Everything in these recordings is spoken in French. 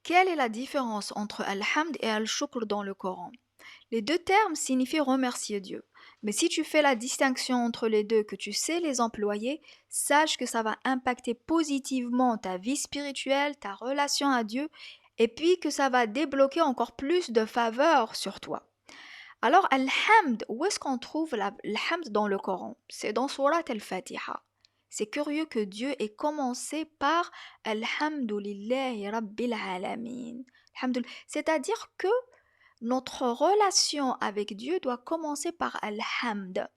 Quelle est la différence entre Al-Hamd et Al-Shukr dans le Coran? Les deux termes signifient remercier Dieu. Mais si tu fais la distinction entre les deux, que tu sais les employer, sache que ça va impacter positivement ta vie spirituelle, ta relation à Dieu, et puis que ça va débloquer encore plus de faveurs sur toi. Alors, Al-Hamd, où est-ce qu'on trouve l'Hamd dans le Coran? C'est dans Surat Al-Fatiha. C'est curieux que Dieu ait commencé par Alhamdulillahi Rabbil Alamin. C'est-à-dire que notre relation avec Dieu doit commencer par Al-Hamd,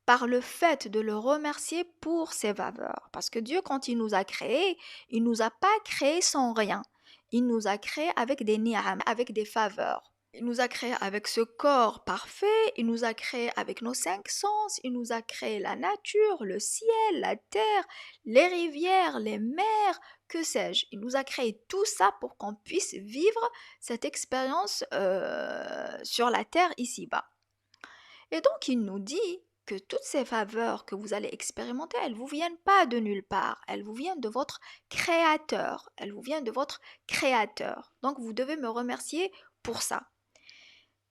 par le fait de le remercier pour ses faveurs. Parce que Dieu, quand il nous a créés, il nous a pas créés sans rien. Il nous a créés avec des ni'am, avec des faveurs. Il nous a créés avec ce corps parfait, il nous a créés avec nos cinq sens, il nous a créé la nature, le ciel, la terre, les rivières, les mers, que sais-je. Il nous a créé tout ça pour qu'on puisse vivre cette expérience sur la terre ici-bas. Et donc il nous dit que toutes ces faveurs que vous allez expérimenter, elles ne vous viennent pas de nulle part, elles vous viennent de votre créateur, elles vous viennent de votre créateur. Donc vous devez me remercier pour ça.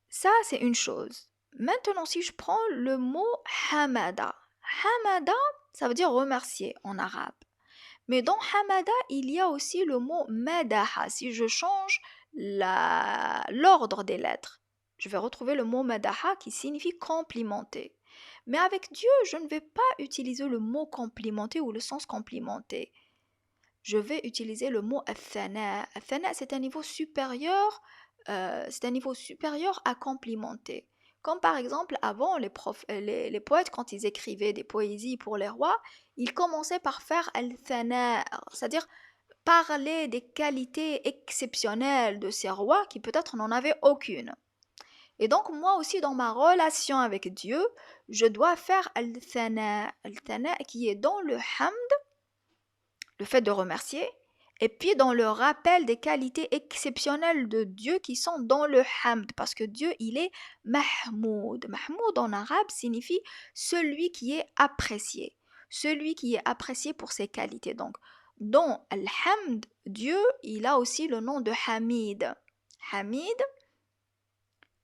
Ça, c'est une chose. Maintenant, si je prends le mot hamada. Hamada, ça veut dire remercier en arabe. Mais dans hamada, il y a aussi le mot madaha. Si je change l'ordre des lettres, je vais retrouver le mot madaha qui signifie complimenter. Mais avec Dieu, je ne vais pas utiliser le mot complimenter ou le sens complimenter. Je vais utiliser le mot athana. Athana, c'est un niveau supérieur à complimenter. Comme par exemple, avant, les poètes, quand ils écrivaient des poésies pour les rois, ils commençaient par faire al-thana, c'est-à-dire parler des qualités exceptionnelles de ces rois qui peut-être n'en avaient aucune. Et donc, moi aussi, dans ma relation avec Dieu, je dois faire al-thana qui est dans le ham, le fait de remercier, et puis dans le rappel des qualités exceptionnelles de Dieu qui sont dans le hamd, parce que Dieu, il est mahmoud. Mahmoud en arabe signifie celui qui est apprécié, celui qui est apprécié pour ses qualités. Donc, dans al-hamd, Dieu, il a aussi le nom de Hamid. Hamid,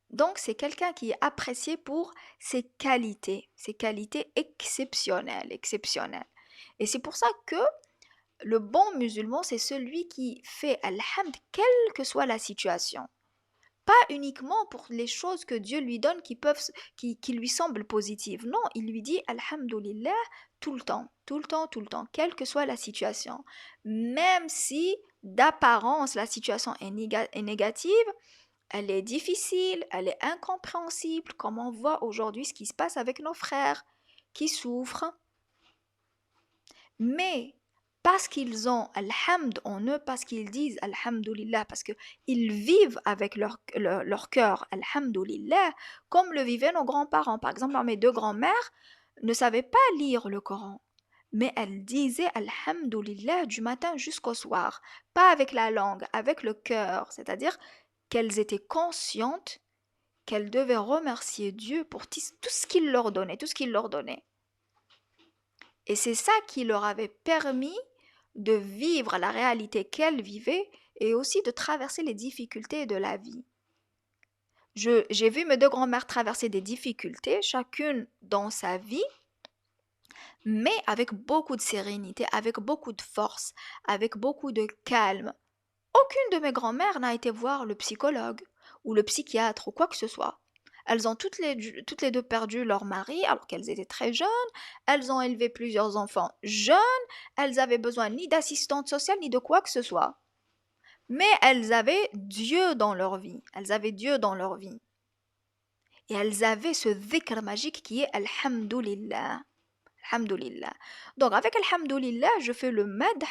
donc c'est quelqu'un qui est apprécié pour ses qualités exceptionnelles, exceptionnelles. Et c'est pour ça que le bon musulman, c'est celui qui fait Alhamd, quelle que soit la situation. Pas uniquement pour les choses que Dieu lui donne qui lui semblent positives. Non, il lui dit Alhamdulillah tout le temps, tout le temps, tout le temps, quelle que soit la situation. Même si d'apparence la situation est négative, elle est difficile, elle est incompréhensible, comme on voit aujourd'hui ce qui se passe avec nos frères qui souffrent. Mais parce qu'ils ont Alhamd en eux, parce qu'ils disent Alhamdulillah, parce qu'ils vivent avec leur cœur Alhamdulillah, comme le vivaient nos grands-parents. Par exemple, mes deux grands-mères ne savaient pas lire le Coran, mais elles disaient Alhamdulillah du matin jusqu'au soir, pas avec la langue, avec le cœur, c'est-à-dire qu'elles étaient conscientes qu'elles devaient remercier Dieu pour tout ce qu'il leur donnait, tout ce qu'il leur donnait. Et c'est ça qui leur avait permis de vivre la réalité qu'elles vivaient et aussi de traverser les difficultés de la vie. J'ai vu mes deux grands-mères traverser des difficultés, chacune dans sa vie, mais avec beaucoup de sérénité, avec beaucoup de force, avec beaucoup de calme. Aucune de mes grands-mères n'a été voir le psychologue ou le psychiatre ou quoi que ce soit. Elles ont toutes les deux perdu leur mari alors qu'elles étaient très jeunes. Elles ont élevé plusieurs enfants jeunes. Elles avaient besoin ni d'assistante sociale ni de quoi que ce soit. Mais elles avaient Dieu dans leur vie. Elles avaient Dieu dans leur vie. Et elles avaient ce dhikr magique qui est Alhamdulillah. Alhamdulillah. Donc avec Alhamdulillah, je fais le madh,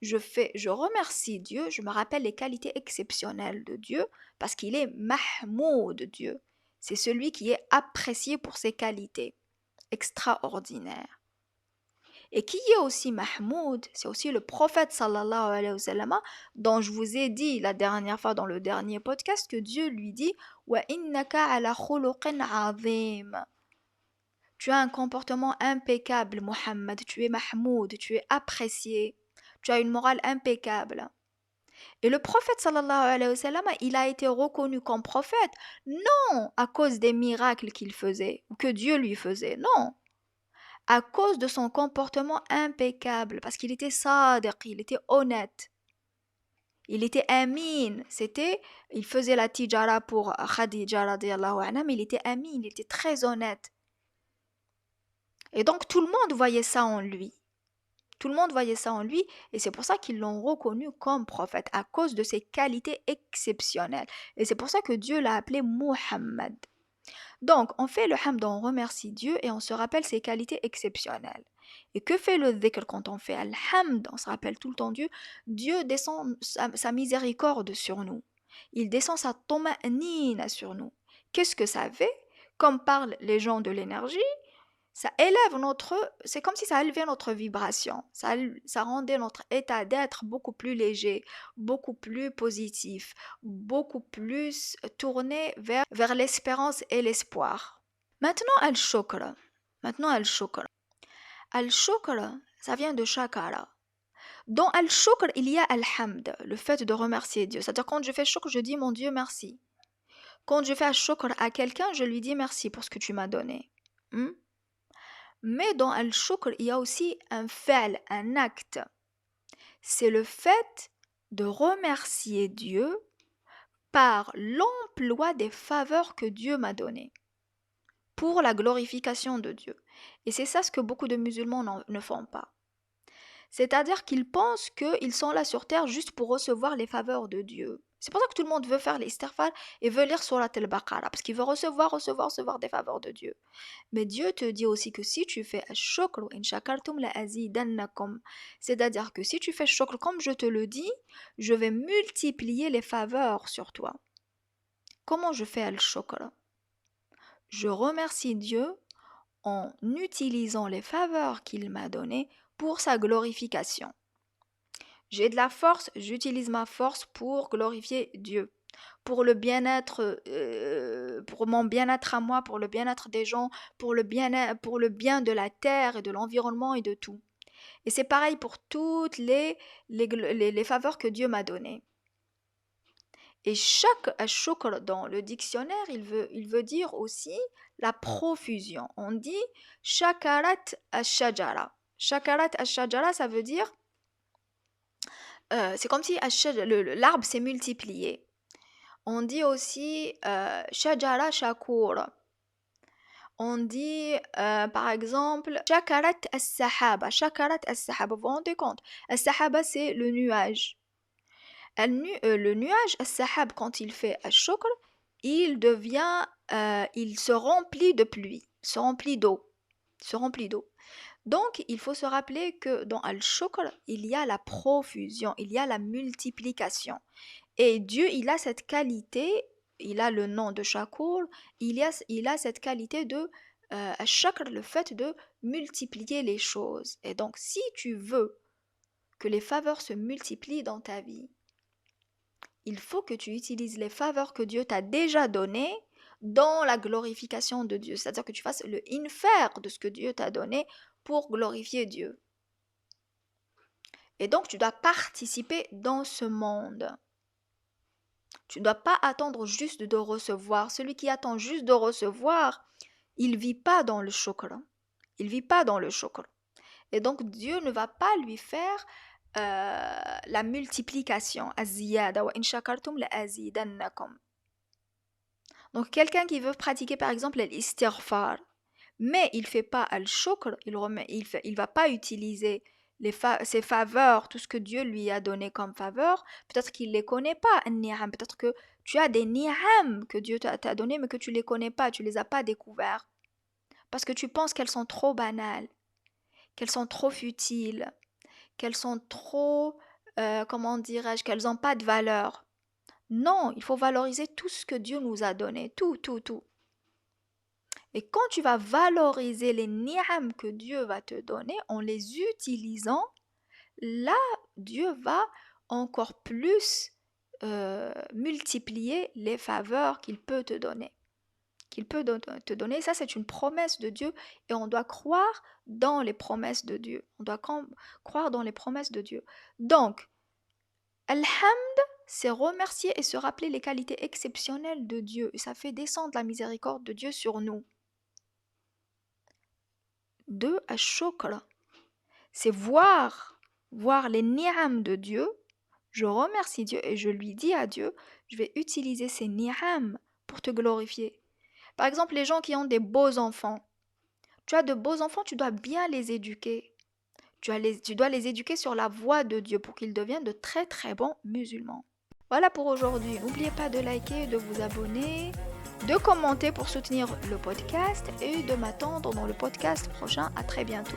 je remercie Dieu, je me rappelle les qualités exceptionnelles de Dieu parce qu'il est Mahmoud Dieu. C'est celui qui est apprécié pour ses qualités extraordinaires. Et qui est aussi Mahmoud, c'est aussi le prophète sallallahu alayhi wa sallam, dont je vous ai dit la dernière fois dans le dernier podcast que Dieu lui dit wa innaka ala khuluqin azim. Tu as un comportement impeccable, Mohammed, tu es Mahmoud, tu es apprécié, tu as une morale impeccable. Et le prophète sallallahu alayhi wa sallam, il a été reconnu comme prophète, non à cause des miracles qu'il faisait, ou que Dieu lui faisait, non, à cause de son comportement impeccable, parce qu'il était sadiq, il était honnête, il était amin, il faisait la tijara pour Khadija radiyallahu anha, mais il était amin, il était très honnête. Et donc tout le monde voyait ça en lui. Tout le monde voyait ça en lui et c'est pour ça qu'ils l'ont reconnu comme prophète, à cause de ses qualités exceptionnelles. Et c'est pour ça que Dieu l'a appelé Muhammad. Donc, on fait le hamd, on remercie Dieu et on se rappelle ses qualités exceptionnelles. Et que fait le dhikr quand on fait al-hamd? On se rappelle tout le temps Dieu. Dieu descend sa miséricorde sur nous. Il descend sa toma'nina sur nous. Qu'est-ce que ça fait? Comme parlent les gens de l'énergie, ça élève c'est comme si ça élevait notre vibration, ça rendait notre état d'être beaucoup plus léger, beaucoup plus positif, beaucoup plus tourné vers l'espérance et l'espoir. Maintenant, al-shukr. Maintenant, al-shukr. Al-shukr, ça vient de shakara. Dans al-shukr, il y a al-hamd, le fait de remercier Dieu. C'est-à-dire quand je fais shukr, je dis mon Dieu merci. Quand je fais al-shukr à quelqu'un, je lui dis merci pour ce que tu m'as donné. Mais dans al-shukr, il y a aussi un fa'l, un acte. C'est le fait de remercier Dieu par l'emploi des faveurs que Dieu m'a données pour la glorification de Dieu. Et c'est ça ce que beaucoup de musulmans ne font pas. C'est-à-dire qu'ils pensent qu'ils sont là sur terre juste pour recevoir les faveurs de Dieu. C'est pour ça que tout le monde veut faire l'istighfar et veut lire Surat al-Baqarah, parce qu'il veut recevoir des faveurs de Dieu. Mais Dieu te dit aussi que si tu fais ash-shukr in shakartum la azidannakum, c'est-à-dire que si tu fais shukr comme je te le dis, je vais multiplier les faveurs sur toi. Comment je fais al-shukr? Je remercie Dieu en utilisant les faveurs qu'il m'a données pour sa glorification. J'ai de la force, j'utilise ma force pour glorifier Dieu, pour le bien-être, pour mon bien-être à moi, pour le bien-être des gens, pour le bien de la terre et de l'environnement et de tout. Et c'est pareil pour toutes les faveurs que Dieu m'a données. Et chaque shukr dans le dictionnaire, il veut dire aussi la profusion. On dit shakarat ash-shajara. Shakarat ash-shajara, ça veut dire c'est comme si l'arbre s'est multiplié. On dit aussi shajara shakur. On dit par exemple shakarat as-sahaba. Shakarat as-sahaba, vous vous rendez compte? As-sahaba, c'est le nuage. Le nuage, as-sahab, quand il fait ash-shukr, il se remplit de pluie, se remplit d'eau. Donc, il faut se rappeler que dans al-shukr, il y a la profusion, il y a la multiplication. Et Dieu, il a cette qualité, il a le nom de shakur, il a cette qualité de shakr, le fait de multiplier les choses. Et donc, si tu veux que les faveurs se multiplient dans ta vie, il faut que tu utilises les faveurs que Dieu t'a déjà données dans la glorification de Dieu. C'est-à-dire que tu fasses le infer de ce que Dieu t'a donné pour glorifier Dieu. Et donc, tu dois participer dans ce monde. Tu ne dois pas attendre juste de recevoir. Celui qui attend juste de recevoir, il ne vit pas dans le shukr. Il vit pas dans le shukr. Et donc, Dieu ne va pas lui faire la multiplication. Az-ziyada wa in shakartum la azidannakum. Donc, quelqu'un qui veut pratiquer, par exemple, l'istighfar, mais il ne fait pas al-shukr, il va pas utiliser ses faveurs, tout ce que Dieu lui a donné comme faveur, peut-être qu'il ne les connaît pas, peut-être que tu as des ni'am que Dieu t'a donné, mais que tu ne les connais pas, tu ne les as pas découverts, parce que tu penses qu'elles sont trop banales, qu'elles sont trop futiles, qu'elles sont trop, comment dirais-je, qu'elles n'ont pas de valeur. Non, il faut valoriser tout ce que Dieu nous a donné, tout, tout, tout. Et quand tu vas valoriser les ni'am que Dieu va te donner en les utilisant, là, Dieu va encore plus multiplier les faveurs qu'il peut te donner. Ça, c'est une promesse de Dieu et on doit croire dans les promesses de Dieu. On doit croire dans les promesses de Dieu. Donc, Alhamd, c'est remercier et se rappeler les qualités exceptionnelles de Dieu. Et ça fait descendre la miséricorde de Dieu sur nous. 2. Ash-shukr, c'est voir les ni'am de Dieu. Je remercie Dieu et je lui dis à Dieu, je vais utiliser ces ni'am pour te glorifier. Par exemple, les gens qui ont des beaux enfants. Tu as de beaux enfants, tu dois bien les éduquer. Tu dois les éduquer sur la voie de Dieu pour qu'ils deviennent de très très bons musulmans. Voilà pour aujourd'hui. N'oubliez pas de liker, de vous abonner, de commenter pour soutenir le podcast et de m'attendre dans le podcast prochain. À très bientôt.